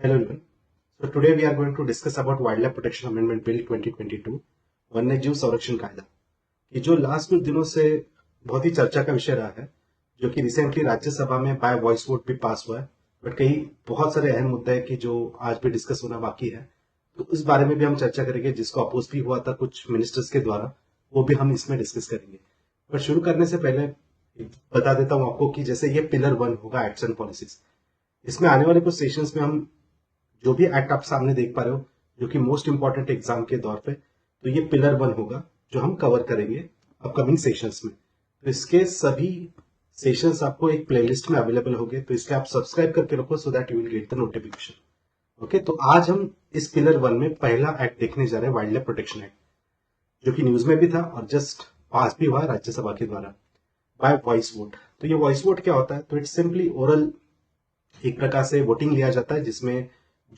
Hello everyone. So today we are going to discuss about Wildlife Protection Amendment Bill 2022, वन्यजीव संरक्षण कायदा, कि जो लास्ट कुछ दिनों से बहुत ही चर्चा का विषय रहा है, जो कि रिसेंटली राज्यसभा में बाय वॉइस वोट भी पास हुआ है, बट कई बहुत सारे अहम मुद्दे हैं कि जो आज भी डिस्कस होना बाकी है, तो उस बारे में भी हम चर्चा करेंगे, जिसको अपोज भी हुआ था कुछ मिनिस्टर्स के द्वारा, वो भी हम इसमें डिस्कस करेंगे। पर शुरू करने से पहले बता देता हूं आपको कि जैसे ये पिलर 1 होगा एक्ट्स एंड पॉलिसीज, इसमें आने वाले कुछ सेशंस में हम जो भी एक्ट आप सामने देख पा रहे हो, जो कि मोस्ट इंपॉर्टेंट एग्जाम के दौर पे, तो ये पिलर 1 होगा जो हम कवर करेंगे अपकमिंग सेशंस में। तो इसके सभी सेशंस आपको एक प्लेलिस्ट में अवेलेबल होंगे, तो इसके आप सब्सक्राइब करके रखो so that you will get the notification. Okay, तो आज हम इस पिलर 1 में पहला एक्ट देखने जा रहे हैं, वाइल्ड लाइफ प्रोटेक्शन एक्ट, जो कि न्यूज में भी था और जस्ट पास भी हुआ राज्यसभा के द्वारा बाय वॉइस वोट। तो ये वॉइस वोट क्या होता है? तो इट्स सिंपली ओरल, एक प्रकार से वोटिंग लिया जाता है, जिसमें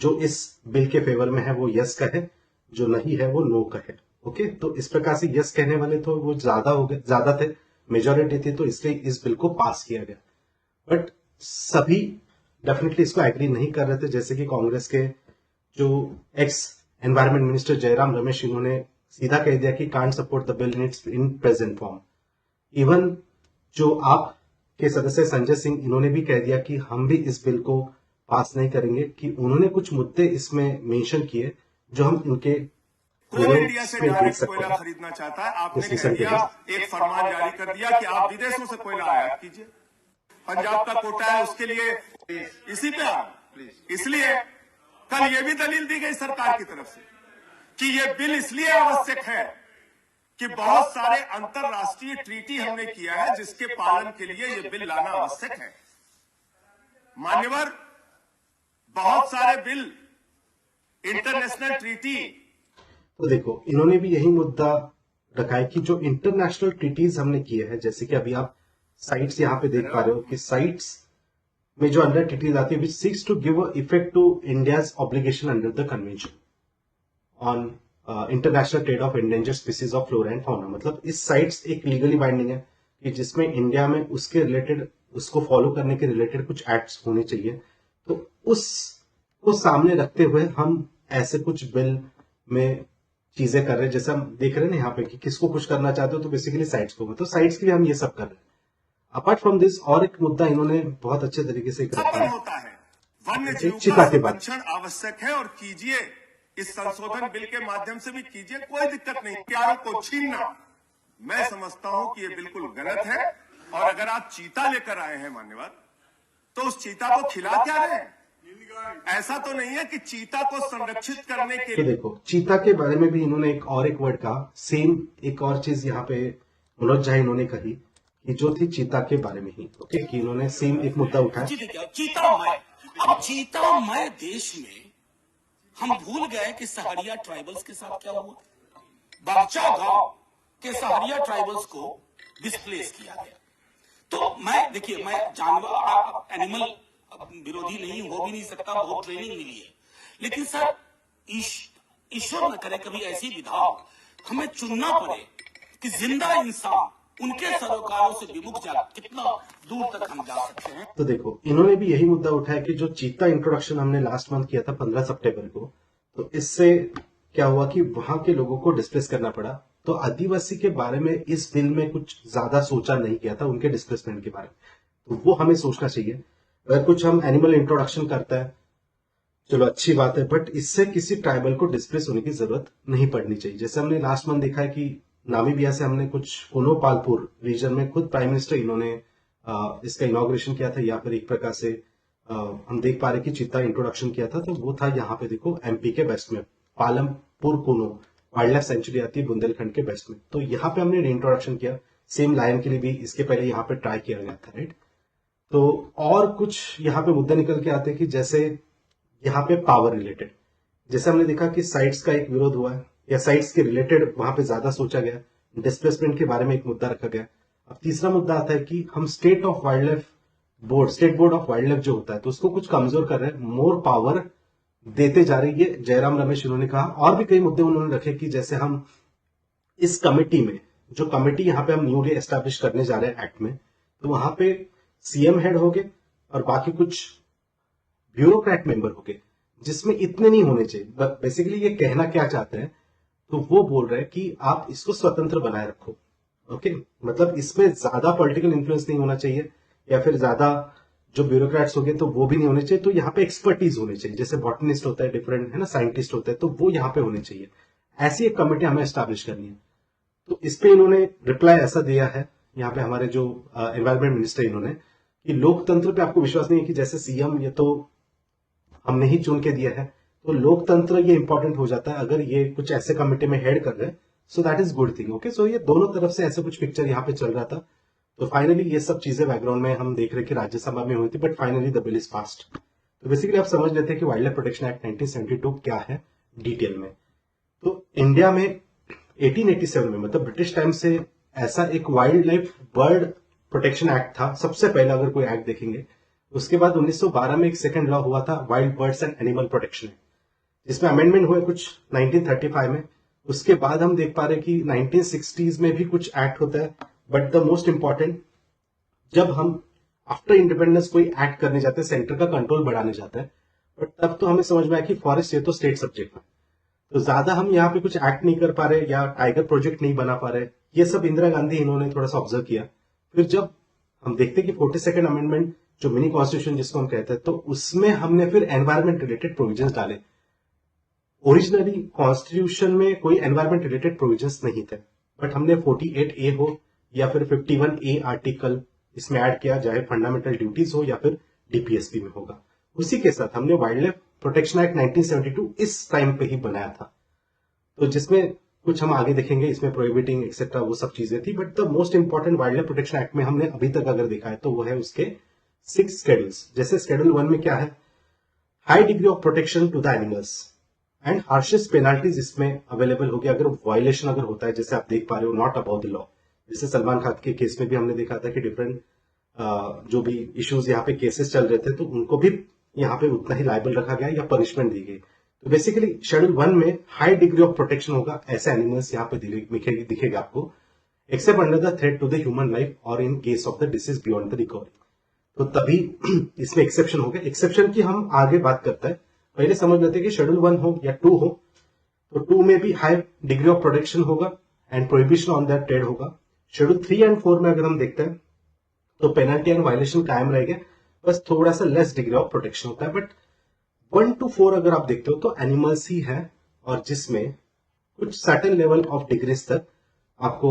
जो इस बिल के फेवर में है वो यस का है, जो नहीं है वो नो का है। ओके, तो इस प्रकार से यस कहने वाले तो वो ज्यादा हो गए, ज्यादा थे, मेजोरिटी थी, तो इसलिए इस बिल को पास किया गया। बट सभी डेफिनेटली इसको एग्री नहीं कर रहे थे, जैसे कि कांग्रेस के जो x environment minister Jairam Ramesh, इन्होंने सीधा कह दिया कि can't support the bill in present form. Even जो आप के सदस्य संजय सिंह, इन्होंने भी कह दिया कि हम भी इस बिल को पास नहीं करेंगे, कि उन्होंने कुछ मुद्दे इसमें मेंशन किए जो हम इनके कोल इंडिया से डायरेक्ट कोयला खरीदना चाहता है। आपने कह दिया, एक फरमान जारी कर दिया कि आप विदेशों से कोयला आयात कीजिए। पंजाब का कोटा है, उसके लिए इसी पे प्लीज। इसलिए कल ये भी दलील दी गई सरकार की तरफ से कि ये बिल इसलिए आवश्यक है कि बहुत सारे अंतरराष्ट्रीय ट्रीटी हमने किया है, जिसके पालन के लिए ये बिल लाना आवश्यक है। मान्यवर, बहुत सारे बिल इंटरनेशनल ट्रीटी। तो देखो, इन्होंने भी यही मुद्दा रखा है कि जो इंटरनेशनल ट्रीटीज हमने किए हैं, जैसे कि अभी आप साइट्स यहाँ पे देख पा रहे हो कि साइट्स में जो अंडर ट्रीटीज आती है, which seeks to give effect to India's obligation under the convention on international trade of endangered species of flora and fauna. मतलब इस साइट्स एक लीगली बाइंडिंग है कि जिसमें इंडिया में उसके रिलेटेड, उसको फॉलो करने के रिलेटेड कुछ एक्ट्स होने चाहिए। तो उसको सामने रखते हुए हम ऐसे कुछ बिल में चीजें कर रहे हैं, जैसे हम देख रहे हैं ना यहाँ पे कि किसको खुश करना चाहते हो, तो बेसिकली साइट्स को, तो साइट्स के लिए हम ये सब कर रहे हैं। अपार्ट फ्रॉम दिस, और एक मुद्दा इन्होंने बहुत अच्छे तरीके से होता है, वन्य जीव चीता का के बाद संरक्षण आवश्यक है और कीजिए, इस संशोधन बिल के माध्यम से भी कीजिए, कोई दिक्कत नहीं। प्यारों को छीनना, मैं समझता हूं कि ये बिल्कुल गलत है। और अगर आप चीता लेकर आए हैं मान्यवर, तो उस चीता को खिला क्या रहे हैं? ऐसा तो नहीं है कि चीता को संरक्षित करने के लिए। देखो, चीता के बारे में भी इन्होंने एक वर्ड कहा, सेम एक और चीज यहाँ पे मनोज झा इन्होंने कही, कि जो थी चीता के बारे में ही। ओके, कि इन्होंने सेम एक मुद्दा उठाया, चीतामय। अब चीतामय देश में हम भूल गए कि सहरिया ट्राइबल्स के साथ क्या हुआ। बगचा गांव के सहरिया ट्राइबल्स को डिस्प्लेस किया गया। तो देखिए, मैं जानवर एनिमल विरोधी नहीं, हो भी नहीं सकता, बहुत ट्रेनिंग मिली है, लेकिन सर ईश्वर न करे कभी ऐसी विधा हो, हमें चुनना पड़े कि जिंदा इंसान उनके सरोकारों से विमुख जा कितना दूर तक हम जा सकते हैं। तो देखो, इन्होंने भी यही मुद्दा उठाया कि जो चीता इंट्रोडक्शन हमने लास्ट मंथ किया था 15 सितंबर को, तो इससे क्या हुआ कि वहां के लोगों को डिस्प्लेस करना पड़ा। तो आदिवासी के बारे में इस बिल में कुछ ज्यादा सोचा नहीं गया था, उनके डिस्प्लेसमेंट के बारे में, तो वो हमें सोचना चाहिए। अगर कुछ हम एनिमल इंट्रोडक्शन करता है, चलो अच्छी बात है, बट इससे किसी ट्राइबल को डिस्प्लेस होने की जरूरत नहीं पड़नी चाहिए। जैसे हमने लास्ट मंथ देखा है कि नामीबिया से हमने कुछ कोनोपालपुर रीजन में खुद प्राइम मिनिस्टर इन्होंने इसका इनॉग्रेशन किया था, या फिर एक प्रकार से हम देख पा रहे कि चीता इंट्रोडक्शन किया था, तो वो था यहाँ पे देखो एमपी के वेस्ट में पालमपुर कोनो वाइल्ड लाइफ सेंचुरी आती है बुंदेलखंड के वेस्ट में, तो यहाँ पे हमने इंट्रोडक्शन किया। सेम लायन के लिए भी इसके पहले यहाँ पे ट्राई किया गया था, राइट। तो और कुछ यहाँ पे मुद्दे निकल के आते हैं कि जैसे यहाँ पे पावर रिलेटेड, जैसे हमने देखा कि साइट्स का एक विरोध हुआ है, या साइट्स के रिलेटेड वहां पे ज्यादा सोचा गया, डिस्प्लेसमेंट के बारे में एक मुद्दा रखा गया। अब तीसरा मुद्दा आता है कि हम state board of wild life जो होता है, तो उसको कुछ कमजोर कर रहे हैं, मोर पावर देते जा रही है। जयराम रमेश इन्होंने कहा, और भी कई मुद्दे उन्होंने रखे कि जैसे हम इस कमेटी में, जो कमेटी यहाँ पे हम न्यूली एस्टैब्लिश करने जा रहे हैं एक्ट में, तो वहां पे सीएम हेड हो गए और बाकी कुछ ब्यूरोक्रेट मेंबर हो गए। जिसमें इतने नहीं होने चाहिए। बेसिकली ये कहना क्या चाहते हैं, तो वो बोल रहे हैं कि आप इसको स्वतंत्र बनाए रखो। ओके, मतलब इसमें ज्यादा पॉलिटिकल इन्फ्लुएंस नहीं होना चाहिए, या फिर ज्यादा जो ब्यूरोक्रेट्स हो गए तो वो भी नहीं होने चाहिए। तो यहाँ पे एक्सपर्टीज होनी चाहिए, जैसे बॉटनिस्ट होता है डिफरेंट, है ना, साइंटिस्ट होते हैं, तो वो यहाँ पे होने चाहिए। ऐसी एक कमेटी हमें एस्टैब्लिश करनी है। तो इस पे इन्होंने रिप्लाई ऐसा दिया है यहाँ पे हमारे जो एनवायरमेंट मिनिस्टर इन्होंने, कि लोकतंत्र पे आपको विश्वास नहीं है कि जैसे सीएम ये तो हमने ही चुन के दिया है, तो लोकतंत्र ये इंपॉर्टेंट हो जाता है अगर ये कुछ ऐसे कमेटी में हेड कर रहे हैं। So that is good thing. Okay, so ये दोनों तरफ से ऐसे कुछ पिक्चर यहाँ पे चल रहा था। तो फाइनली ये सब चीजें बैकग्राउंड में हम देख रहे कि राज्यसभा में हुई थी, but finally the bill is passed. तो बेसिकली आप समझ लेते हैं कि वाइल्ड लाइफ प्रोटेक्शन एक्ट 1972 क्या है डिटेल में। तो इंडिया में 1887 में, मतलब ब्रिटिश टाइम से, ऐसा एक wild life bird protection act था सबसे पहले अगर कोई एक्ट देखेंगे। उसके बाद 1912 में एक सेकंड लॉ हुआ था, wild birds and animal protection, जिसमें अमेंडमेंट हुए कुछ 1935 में। उसके बाद हम देख पा रहे हैं कि 1960s में भी कुछ एक्ट होता है, बट द मोस्ट इंपॉर्टेंट, जब हम आफ्टर इंडिपेंडेंस कोई एक्ट करने जाते हैं, सेंटर का कंट्रोल बढ़ाने जाता है, बट तब तो हमें समझ में आया कि फॉरेस्ट ये तो स्टेट सब्जेक्ट है, तो ज्यादा हम यहाँ पे कुछ एक्ट नहीं कर पा रहे या टाइगर प्रोजेक्ट नहीं बना पा रहे। ये सब इंदिरा गांधी इन्होंने थोड़ा सा ऑब्जर्व किया। फिर जब हम देखते हैं कि 42nd अमेंडमेंट जो मिनी कॉन्स्टिट्यूशन जिसको हम कहते हैं, तो उसमें हमने फिर एनवायरमेंट रिलेटेड प्रोविजंस डाले। ओरिजिनली कॉन्स्टिट्यूशन में कोई एनवायरमेंट रिलेटेड प्रोविजंस नहीं थे, बट हमने 48A हो या फिर 51A आर्टिकल इसमें ऐड किया, चाहे फंडामेंटल ड्यूटीज हो या फिर डीपीएसपी में होगा। उसी के साथ हमने वाइल्ड लाइफ प्रोटेक्शन एक्ट 1972 इस टाइम पे ही बनाया था, तो जिसमें कुछ हम आगे देखेंगे, इसमें प्रोहिबिटिंग एक्सेट्रा वो सब चीजें थी। But the most important wild life protection act में हमने अभी तक अगर देखा है तो वो है उसके 6 स्केड्यूल्स। जैसे शेड्यूल 1 में क्या है, high degree of protection to the animals and harshest penalties इसमें अवेलेबल होगी अगर वायलेशन अगर होता है, जैसे आप देख पा रहे हो, नॉट अबाउट द लॉ। जैसे सलमान खान के केस में भी हमने देखा था कि डिफरेंट जो भी इश्यूज यहाँ पे केसेस चल रहे थे, तो उनको भी यहाँ पे उतना ही लायबल रखा गया या पनिशमेंट दी गई। तो बेसिकली शेड्यूल 1 में हाई डिग्री ऑफ प्रोटेक्शन होगा, ऐसे एनिमल्स यहाँ पे दिखेगा आपको, except under the threat to the human life और in case of the disease beyond the recovery. तो तभी इसमें एक्सेप्शन हो गया। एक्सेप्शन की हम आगे बात करते हैं, पहले समझ लेते हैं कि शेड्यूल 1 हो या 2 हो, तो 2 में भी हाई डिग्री ऑफ प्रोटेक्शन होगा and prohibition on that trade होगा। शेड्यूल 3 एंड 4 में अगर हम देखते हैं तो पेनल्टी एंड वायलेशन कायम रहेगा, बस थोड़ा सा लेस डिग्री ऑफ प्रोटेक्शन होता है। बट 1 to 4 अगर आप देखते हो तो एनिमल्स ही है, और जिसमें कुछ सर्टेन लेवल ऑफ डिग्रीज तक आपको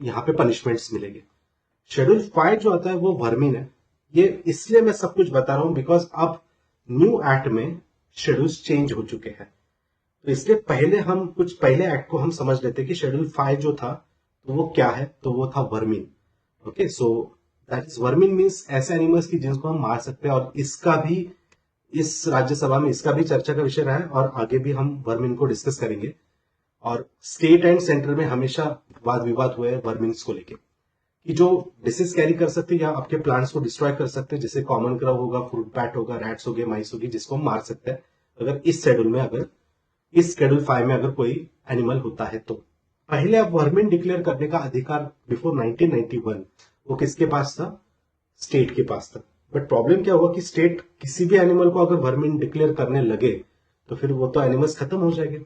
यहाँ पे पनिशमेंट्स मिलेंगे। शेड्यूल 5 जो आता है वो वर्मिन है। ये इसलिए मैं सब कुछ बता रहा हूं बिकॉज अब न्यू एक्ट में शेड्यूल्स चेंज हो चुके हैं, तो इसलिए पहले हम कुछ पहले एक्ट को हम समझ लेते हैं कि शेड्यूल 5 जो था तो वो क्या है, तो वो था vermin. Okay, so that is vermin means ऐसे एनिमल्स की जिनको हम मार सकते हैं, और इसका भी इस राज्यसभा में इसका भी चर्चा का विषय रहा है, और आगे भी हम वर्मिन को डिस्कस करेंगे। और स्टेट एंड सेंटर में हमेशा वाद विवाद हुए हैं वर्मिन्स को लेके, कि जो डिसीज कैरी कर सकते हैं या आपके प्लांट्स को डिस्ट्रॉय कर सकते हैं, जैसे कॉमन क्रॉप होगा, फ्रूट बैट होगा, रैट्स हो गए, माइस होगी, जिसको हम मार सकते हैं अगर इस शेड्यूल में, अगर इस शेड्यूल 5 में अगर कोई एनिमल होता है। तो पहले अब वर्मिन डिक्लेयर करने का अधिकार बिफोर 1991 वो किसके पास था, स्टेट के पास था। बट प्रॉब्लम क्या हुआ कि स्टेट किसी भी एनिमल को अगर वर्मिन डिक्लेयर करने लगे तो फिर वो तो एनिमल्स खत्म हो जाएंगे,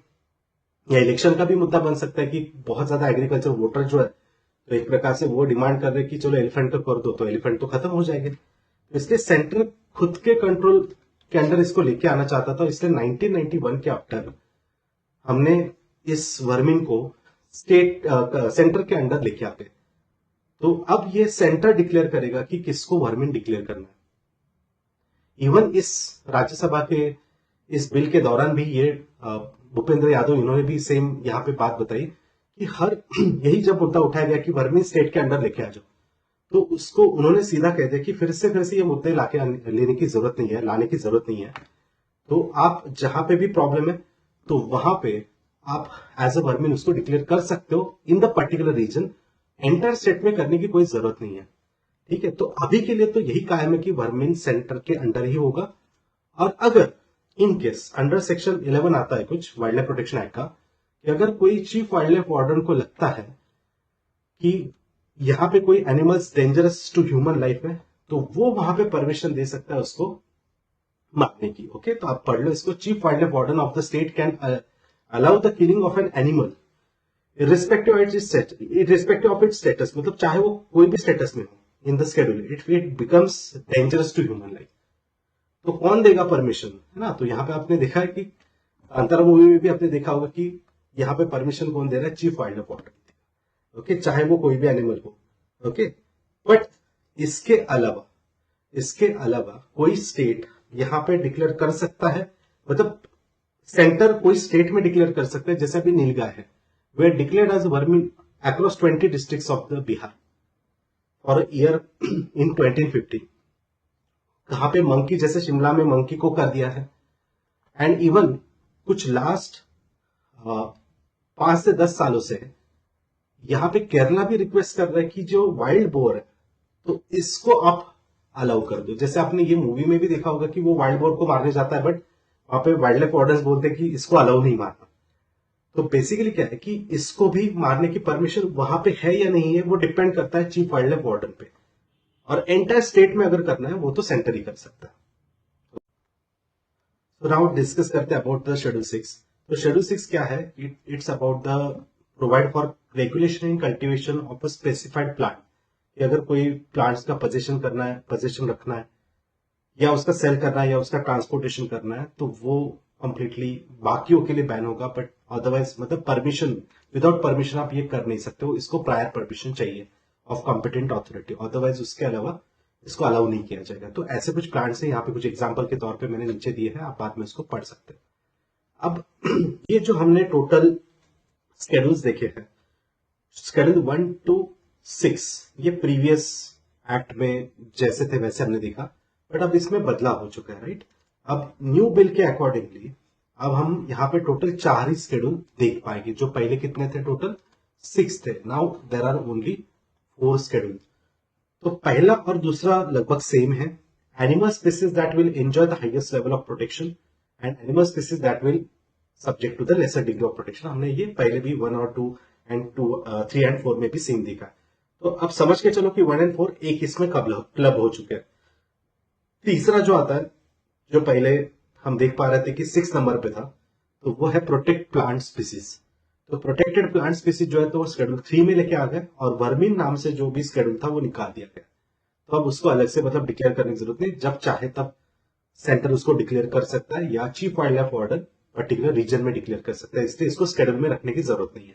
या इलेक्शन का भी मुद्दा बन सकता है कि बहुत ज्यादा एग्रीकल्चर वोटर जो है, तो एक प्रकार से वो डिमांड कर रहे हैं कि चलो एलिफेंट को कर दो, तो एलिफेंट तो खत्म हो जाएंगे। तो इसलिए सेंटर खुद के कंट्रोल के अंडर इसको लेके आना चाहता था, इसलिए 1991 के आफ्टर हमने इस वर्मिन को स्टेट सेंटर के अंडर लेके आते। तो अब ये सेंटर डिक्लेयर करेगा कि किसको वर्मिन डिक्लेयर करना है। इवन इस राज्यसभा के इस बिल के दौरान भी ये भूपेंद्र यादव इन्होंने भी सेम यहाँ पे बात बताई कि हर यही जब मुद्दा उठाया गया कि वर्मिन स्टेट के अंडर लेके आ जाओ, तो उसको उन्होंने सीधा कह दिया कि फिर से ये मुद्दे लेने की जरूरत नहीं है, लाने की जरूरत नहीं है। तो आप जहां पे भी प्रॉब्लम है तो वहां पे आप एज अ वर्मिन उसको डिक्लेयर कर सकते हो in the particular region, entire state में करने की कोई जरूरत नहीं है। ठीक है, तो अभी के लिए तो यही कायम है कि वर्मिन सेंटर के अंडर ही होगा। और अगर इन केस अंडर सेक्शन 11 आता है कुछ वाइल्ड लाइफ प्रोटेक्शन एक्ट का, कि अगर कोई चीफ वाइल्ड लाइफ वार्डन को लगता है कि यहां पे कोई animals dangerous to human life है, तो वो वहां पे परमिशन दे सकता है उसको मारने की। ओके, तो आप पढ़ लो इसको। Chief wild life warden of the state can allow the killing of an animal irrespective of its status, मतलब चाहे वो कोई भी स्टेटस में हो in the schedule, it becomes dangerous to human life. तो कौन देगा परमिशन, है ना। तो यहाँ पे आपने देखा है कि कांतारा मूवी में भी आपने देखा होगा कि यहाँ पे परमिशन कौन दे रहा है, chief wild life warden. Okay, चाहे वो कोई भी एनिमल हो। ओके, बट इसके अलावा कोई स्टेट यहाँ पे डिक्लेयर कर सकता है, मतलब सेंटर कोई स्टेट में डिक्लेयर कर सकता है, जैसे अभी नीलगाय है, were declared as vermin across 20 districts of the Bihar for a year in 2015। कहां पे मंकी, जैसे शिमला में मंकी को कर दिया है। एंड इवन कुछ लास्ट 5 से 10 सालों से यहां पे केरला भी रिक्वेस्ट कर रहा है कि जो वाइल्ड बोर है तो इसको आप अलाउ कर दो। जैसे आपने ये मूवी में भी देखा होगा कि वो वाइल्ड बोर को मारने जाता है, बट वहां पे वाइल्ड लाइफ वार्डन्स बोलते हैं कि इसको अलाउ नहीं मारना। तो बेसिकली क्या है कि इसको भी मारने की परमिशन वहां पे है या नहीं है, वो डिपेंड करता है चीफ वाइल्ड लाइफ वार्डन पे। और एंटायर स्टेट में अगर करना है वो तो सेंटर ही कर सकता है। तो नाउ डिस्कस करते हैं अबाउट द शेड्यूल 6। तो शेड्यूल 6 क्या है, it's about the provide for regulation in cultivation of a specified plant. कि अगर कोई प्लांट्स का पोजीशन करना है, पोजीशन रखना है, या उसका सेल करना है, या उसका ट्रांसपोर्टेशन करना है, तो वो कंप्लीटली बाकियों के लिए बैन होगा। बट अदरवाइज मतलब परमिशन, विदाउट परमिशन आप ये कर नहीं सकते हो, इसको प्रायर परमिशन चाहिए ऑफ कॉम्पिटेंट अथॉरिटी, अदरवाइज उसके अलावा इसको अलाउ नहीं किया जाएगा। तो ऐसे कुछ प्लांट्स हैं, यहाँ पे कुछ एग्जांपल के तौर पे मैंने नीचे दिए हैं, आप बाद में इसको पढ़ सकते हैं। अब ये जो हमने टोटल स्केड्यूल्स देखे हैं, शेड्यूल 1 to 6, ये प्रीवियस एक्ट में जैसे थे वैसे हमने देखा, बट अब इसमें बदलाव हो चुका है, राइट। अब न्यू बिल के अकॉर्डिंगली अब हम यहाँ पे टोटल 4 ही शेड्यूल देख पाएंगे। जो पहले कितने थे, टोटल 6 थे, now there are only 4 schedule. तो पहला और दूसरा लगभग सेम है। Animal species that will enjoy the highest level of protection and animal species that will subject to the lesser degree of protection. हमने ये पहले भी 1 और 2 एंड 3 एंड 4 में भी सेम देखा। तो अब समझ के चलो कि 1 एंड 4 एक इसमें क्लब हो चुके हैं। तीसरा जो आता है, जो पहले हम देख पा रहे थे कि 6 नंबर पे था, तो वो है प्रोटेक्ट प्लांट स्पीसीज। तो प्रोटेक्टेड प्लांट स्पीसीज जो है तो वो शेड्यूल 3 में लेके आ गए, और वर्मिन नाम से जो भी शेड्यूल था वो निकाल दिया गया। तो अब उसको अलग से मतलब डिक्लेयर करने की जरूरत नहीं, जब चाहे तब सेंटर उसको डिक्लेयर कर सकता है, या chief wild life warden particular region में डिक्लेयर कर सकता है, इसलिए इसको शेड्यूल में रखने की जरूरत नहीं है।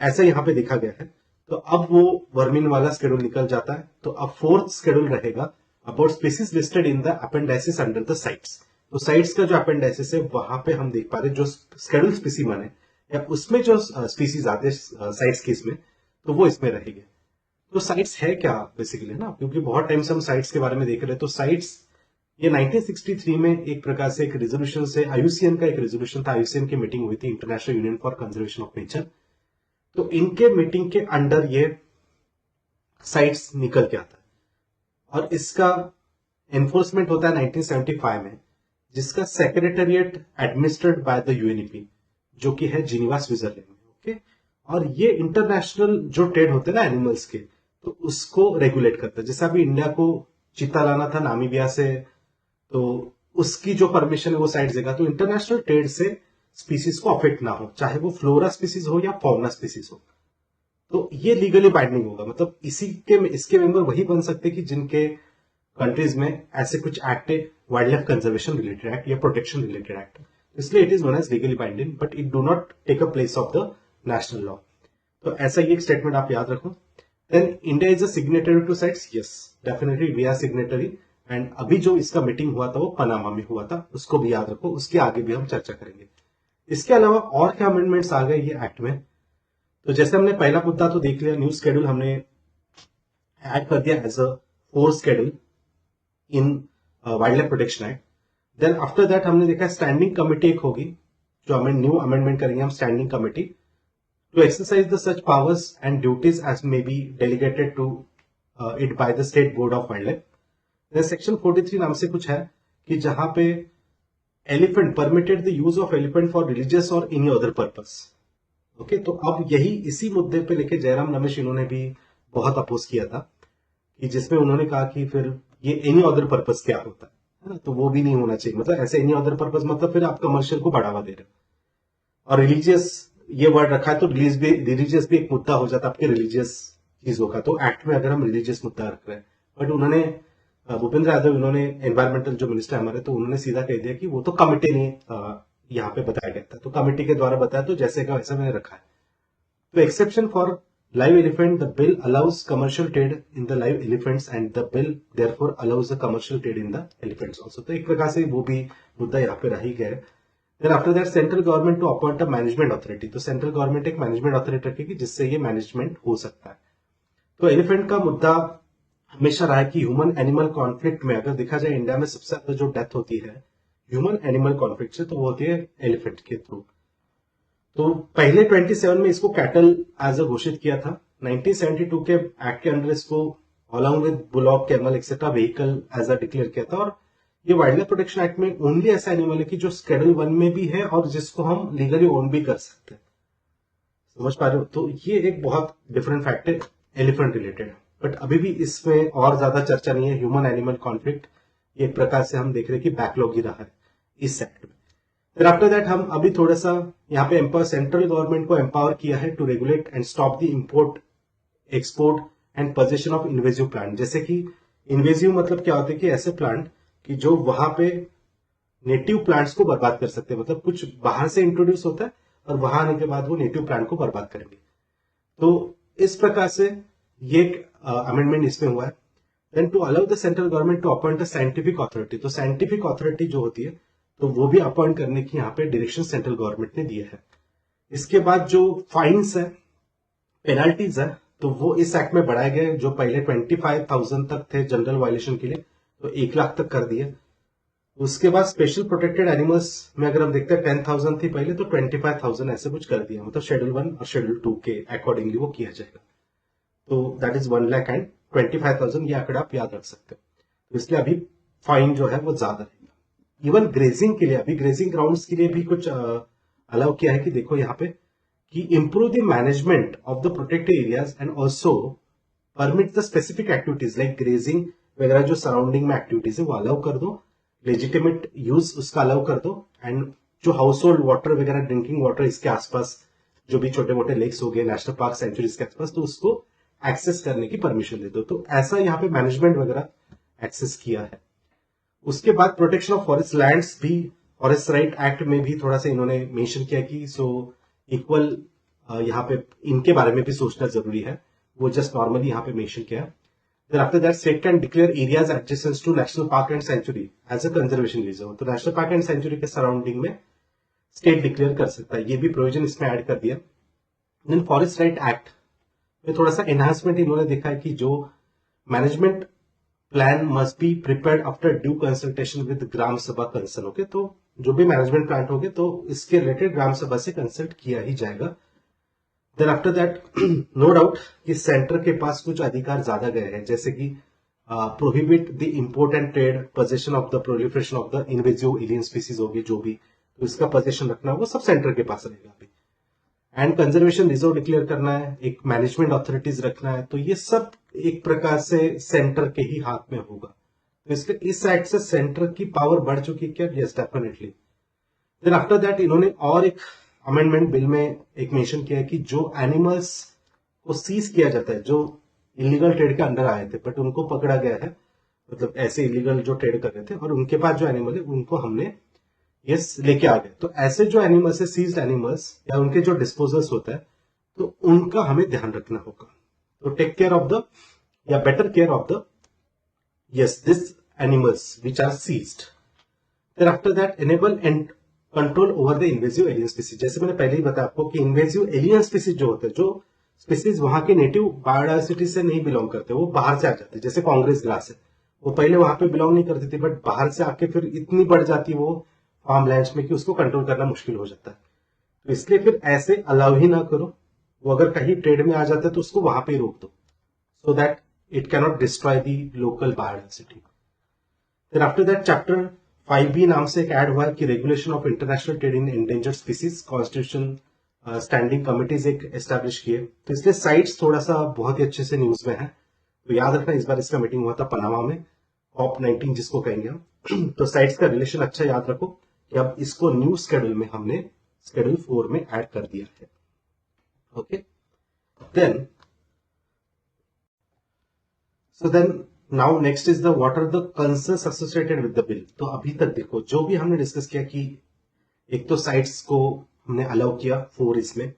ऐसा यहाँ पे देखा गया है। तो अब वो वर्मिन वाला शेड्यूल निकल जाता है। तो अब 4th शेड्यूल रहेगा about species listed in the appendices under the CITES. तो साइट्स का जो अपेंडाइसिस है वहां पे हम देख पा रहे जो शेड्यूल स्पीसीमन है, या उसमें जो स्पीसीज आते हैं साइट्स के इसमें, तो वो इसमें रहेंगे। तो साइट्स है क्या बेसिकली ना, क्योंकि बहुत टाइम से हम साइट्स के बारे में देख रहे हैं। तो साइट्स ये 1963 में एक प्रकार से एक रेजोल्यूशन से, आईयूसीएन का एक रेजोल्यूशन था, आईयूसीएन की मीटिंग हुई थी, international union for conservation of nature. तो इनके मीटिंग के अंडर ये साइट्स निकल के आता है, और इसका एनफोर्समेंट होता है 1975 में, जिसका secretariat administered by the UNEP, जो कि है जिनीवा स्विट्जरलैंड में। ओके, और ये इंटरनेशनल जो ट्रेड होते हैं ना एनिमल्स के, तो उसको रेगुलेट करता है। जैसे अभी इंडिया को चीता लाना था नामीबिया से, तो उसकी जो परमिशन है वो साइड देगा। तो इंटरनेशनल ट्रेड से स्पीसीज को अफेक्ट ना हो, चाहे वो फ्लोरा स्पीसीज हो या फौना स्पीसीज हो, तो ये लीगली बाइंडिंग होगा। मतलब इसके मेंबर वही बन सकते कि जिनके कंट्रीज में ऐसे कुछ एक्ट है, wild life conservation related act या प्रोटेक्शन रिलेटेड एक्ट, इसलिए it is known as legally binding, but it do not take a place of the national law. तो ऐसा ही एक स्टेटमेंट आप याद रखो। Then India is a signatory to CITES, yes definitely we are signatory. And अभी जो इसका मीटिंग हुआ था वो पनामा में हुआ था, उसको भी याद रखो, उसके आगे भी हम चर्चा करेंगे। इसके अलावा और क्या अमेंडमेंट्स आ गए ये एक्ट में, तो जैसे हमने पहला मुद्दा तो देख लिया, न्यू शेड्यूल हमने ऐड कर दिया as a 4th schedule in wild life protection act. Then after that हमने देखा स्टैंडिंग कमेटी एक होगी, जो हमें न्यू अमेंडमेंट करेंगे हम, standing committee to exercise the such powers and duties as may be delegated to it by the state board of wild life. Section 43 नाम से कुछ है कि जहां पे elephant permitted the use of elephant for religious और any other purpose. Okay, तो अब यही इसी मुद्दे पे लेके जयराम रमेश इन्होंने भी बहुत अपोज किया था, कि जिसमें उन्होंने कहा कि फिर ये एनी अदर पर्पस क्या होता है ना, तो वो भी नहीं होना चाहिए। मतलब ऐसे एनी अदर पर्पज, मतलब फिर आप कमर्शियल को बढ़ावा दे रहे हो। और रिलीजियस ये वर्ड रखा है तो रिलीजियस भी एक मुद्दा हो जाता है आपके रिलीजियस चीजों का। तो एक्ट में अगर हम रिलीजियस मुद्दा रख रहे हैं, बट उन्होंने भूपेंद्र यादव, उन्होंने एनवायरमेंटल जो मिनिस्टर हमारे, तो उन्होंने सीधा कह दिया कि वो तो कमिटी ने यहाँ पे बताया गया था, तो कमिटी के द्वारा बताया, तो जैसे का वैसा मैंने रखा है। तो exception for live elephant, the bill allows commercial trade in the live elephants and the bill therefore allows the commercial trade in the elephants also। तो एक प्रकार से वो भी मुद्दा यहाँ पे रह ही गया है। Then after that central government to appoint a management authority, तो सेंट्रल गवर्नमेंट एक मैनेजमेंट अथॉरिटी रखेगी जिससे ये मैनेजमेंट हो सकता है। तो एलिफेंट का मुद्दा हमेशा रहा है कि ह्यूमन एनिमल कॉन्फ्लिक्ट में, अगर देखा जाए इंडिया में सबसे ज्यादा जो डेथ होती है ह्यूमन एनिमल कॉन्फ्लिक्ट से, तो वो होती है एलिफेंट के थ्रू। तो पहले 27 में इसको कैटल एज अ घोषित किया था। 1972 के एक्ट के अंडर इसको along with bullock, camel etcetera vehicle as a declare किया था। और ये वाइल्ड लाइफ प्रोटेक्शन एक्ट में ओनली ऐसा एनिमल है कि जो स्केड्यूल 1 में भी है और जिसको हम लीगली ओन भी कर सकते हैं। समझ पा रहे हो? तो ये एक बहुत डिफरेंट फैक्ट है एलिफेंट रिलेटेड। बट अभी भी इसमें और ज्यादा चर्चा नहीं है। ह्यूमन एनिमल कॉन्फ्लिक्ट ये एक प्रकार से हम देख रहे हैं कि बैकलॉग ही रहा है इस एक्ट में। फिर आफ्टर दैट हम अभी थोड़ा सा यहाँ पे एम्पावर, सेंट्रल गवर्नमेंट को एम्पावर किया है to regulate and stop the import, export and possession of invasive plant. जैसे कि इन्वेजिव मतलब क्या होता है कि ऐसे प्लांट कि जो वहां पे नेटिव प्लांट्स को बर्बाद कर सकते हैं। मतलब कुछ बाहर से इंट्रोड्यूस होता है और वहां आने के बाद वो नेटिव प्लांट को बर्बाद करेंगे। तो इस प्रकार से ये अमेंडमेंट इसमें हुआ है। Then to allow the central government to appoint a scientific authority, तो साइंटिफिक अथॉरिटी जो होती है तो वो भी अपॉइंट करने की यहाँ पे डायरेक्शन सेंट्रल गवर्नमेंट ने दिया है। इसके बाद जो फाइन्स है, पेनाल्टीज है, तो वो इस एक्ट में बढ़ाए गए। जो पहले 25,000 तक थे जनरल वायलेशन के लिए, तो 1 लाख तक कर दिए। उसके बाद स्पेशल प्रोटेक्टेड एनिमल्स में अगर हम देखते हैं 10,000 थी पहले, तो 25,000 ऐसे कुछ कर दिया। मतलब शेड्यूल 1 और शेड्यूल 2 के अकॉर्डिंगली वो किया जाएगा। तो दैट इज 1 लाख एंड 25,000, ये आंकड़ा आप याद रख सकते हो। तो इसलिए अभी फाइन जो है वो ज्यादा रहेगा। इवन ग्रेजिंग के लिए, अभी ग्रेजिंग ग्राउंड्स के लिए भी कुछ अलाउ किया है कि देखो यहाँ पे कि improve the management of the protected areas and also permit the specific activities like grazing वगैरह, जो सराउंडिंग में एक्टिविटीज है वो अलाउ कर दो, लेजिटिमेट यूज उसका अलाउ कर दो। एंड जो हाउस होल्ड वाटर वगैरह, ड्रिंकिंग वाटर इसके आसपास जो भी छोटे मोटे लेक्स हो गए, नेशनल पार्क, सेंचुरीज के आसपास, तो उसको एक्सेस करने की परमिशन दे दो। तो ऐसा यहाँ पे मैनेजमेंट वगैरह एक्सेस किया है। उसके बाद प्रोटेक्शन ऑफ फॉरेस्ट लैंड्स भी फॉरेस्ट राइट एक्ट में भी थोड़ा सा इन्होंने मेंशन किया कि सो इक्वल यहाँ पे इनके बारे में भी सोचना जरूरी है। वो जस्ट नॉर्मली यहाँ पे मेंशन किया। Then after that state can declare areas adjacent to national park and sanctuary as a conservation reserve, तो नेशनल पार्क एंड सेंचुरी के सराउंडिंग में स्टेट डिक्लेयर कर सकता है। ये भी प्रोविजन इसमें ऐड कर दिया। देन फॉरेस्ट राइट एक्ट में थोड़ा सा एनहांसमेंट इन्होंने देखा है कि जो management plan must be prepared after due consultation with gram sabha concern. Okay, तो जो भी मैनेजमेंट प्लान होगे तो इसके रिलेटेड ग्राम सभा से कंसल्ट किया ही जाएगा। Then after that no doubt कि सेंटर के पास कुछ अधिकार ज्यादा गए हैं, जैसे कि prohibit the import and trade, possession of the proliferation of the invasive alien species होगी जो भी, तो इसका पोजेशन रखना वो सब सेंटर के पास रहेगा अभी। एंड कंजर्वेशन रिजर्व डिक्लेयर करना है, एक मैनेजमेंट अथॉरिटीज रखना है, तो ये सब एक प्रकार से सेंटर के ही हाथ में होगा। तो इसलिए इस एक्ट से सेंटर की पावर बढ़ चुकी है क्या? Yes, definitely. Then after that इन्होंने और एक अमेंडमेंट बिल में एक मेंशन किया है कि जो एनिमल्स को सीज किया जाता है, जो इलीगल ट्रेड के अंडर आए थे बट उनको पकड़ा गया है, मतलब ऐसे इलीगल जो ट्रेड कर रहे थे, और उनके पास जो एनिमल है उनको हमने यस लेके आ गए। तो ऐसे जो एनिमल्स है, सीज्ड एनिमल्स या उनके जो डिस्पोजल्स होता है, तो उनका हमें ध्यान रखना होगा। तो टेक केयर ऑफ द या better care of the yes this animals which are seized. Then after that enable and control over the invasive alien species. जैसे मैंने पहले ही बताया आपको कि इन्वेजिव एलियन स्पीसीज जो होते हैं, जो स्पीसीज वहां के नेटिव बायोडायवर्सिटी से नहीं बिलोंग करते, वो बाहर से आ जाते हैं। जैसे कांग्रेस ग्रास है, वो पहले वहां पे बिलोंग नहीं करती थी, बट बाहर से आके फिर इतनी बढ़ जाती है वो फार्म लैंड्स में कि उसको कंट्रोल करना मुश्किल हो जाता है। तो इसलिए फिर ऐसे अलाउ ही ना करो। वो अगर कहीं ट्रेड में आ जाता है तो उसको वहां पे ही रोक दो, so that it cannot destroy the local biodiversity. फिर आफ्टर दैट चैप्टर 5B नाम से एक ऐड हुआ है कि regulation of international trade in endangered species, constitution standing committees एक एस्टैब्लिश किए। तो इसलिए साइट्स थोड़ा सा बहुत ही अच्छे से न्यूज में है। तो याद रखना, इस बार इसका मीटिंग हुआ था पनामा में, COP19 जिसको कहेंगे हम, तो साइट्स का रिलेशन अच्छा याद रखो कि अब इसको न्यू स्केड्यूल में हमने स्केड्यूल 4 में ऐड कर दिया है. Okay, then now next is the what are the concerns associated with the bill. तो अभी तक देखो जो भी हमने डिस्कस किया कि एक तो साइट्स को हमने अलाउ किया 4 इसमें,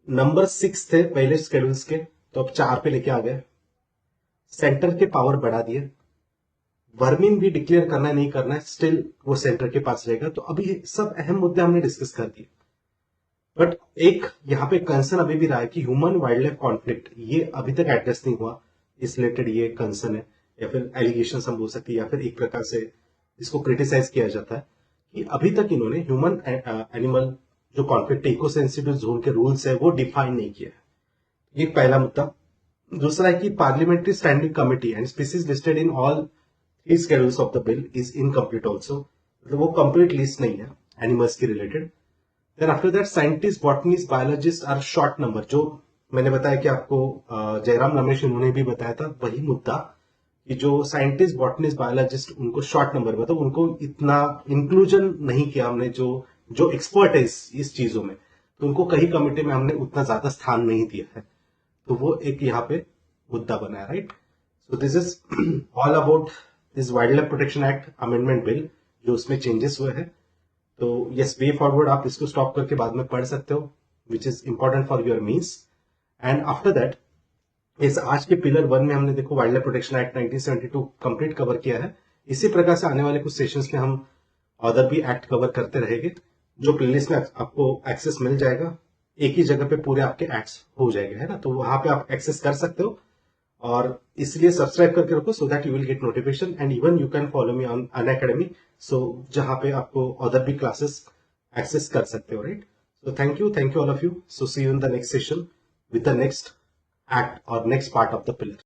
नंबर 6 थे पहले स्केड्यूल्स के, तो अब 4 पे लेके आ गए, सेंटर के पावर बढ़ा दिए, वर्मिंग भी डिक्लेयर करना है नहीं करना है स्टिल वो सेंटर के पास रहेगा. तो अभी सब अहम मुद्दे हमने डिस्कस कर दिए. बट एक यहाँ पे कंसर्न अभी भी रहा है कि ह्यूमन वाइल्ड लाइफ कॉन्फ्लिक्ट, ये अभी तक एड्रेस नहीं हुआ. इस रिलेटेड ये कंसर्न है या फिर एलिगेशन हम बोल सकते हैं या फिर एक प्रकार से इसको क्रिटिसाइज किया जाता है कि अभी तक इन्होंने ह्यूमन एनिमल जो कॉन्फ्लिक्ट इको सेंसिटिव जोन के रूल्स है वो डिफाइन नहीं किया है. ये पहला मुद्दा. दूसरा है कि parliamentary standing committee and species listed in all 3 schedules of the bill is incomplete also. मतलब वो कंप्लीट लिस्ट नहीं है एनिमल्स के related. Then after that scientist, botanist, biologist are short number. जो मैंने बताया कि आपको जयराम रमेश उन्होंने भी बताया था वही मुद्दा कि जो साइंटिस्ट, बॉटनिस्ट, बायोलॉजिस्ट उनको शॉर्ट नंबर, मतलब उनको इतना इंक्लूजन नहीं किया हमने. जो एक्सपर्ट है इस चीजों में, तो उनको कई कमिटी में हमने उतना ज्यादा स्थान नहीं दिया है. तो वो एक यहाँ पे मुद्दा बना है. Right, so this is all about this wild life protection act amendment bill, जो उसमें चेंजेस हुए हैं. तो यस, वे फॉरवर्ड आप इसको स्टॉप करके बाद में पढ़ सकते हो, which is important for your means. And after that इस आज के पिलर 1 में हमने देखो wild life protection act 1972 complete cover किया है. इसी प्रकार से आने वाले कुछ सेशंस में हम अदर भी एक्ट कवर करते रहेंगे. जो प्लेलिस्ट में आपको एक्सेस मिल जाएगा, एक ही जगह पे पूरे आपके एक्ट्स हो जाएंगे, है ना. तो वहां पे आप एक्सेस कर सकते हो और इसलिए सब्सक्राइब करके रखो so that you will get notification. And even you can follow me on Unacademy, so जहां पे आपको अदर भी क्लासेस एक्सेस कर सकते हो. Right, so thank you all of you. So see you in the next session with the next act or next part of the pillar.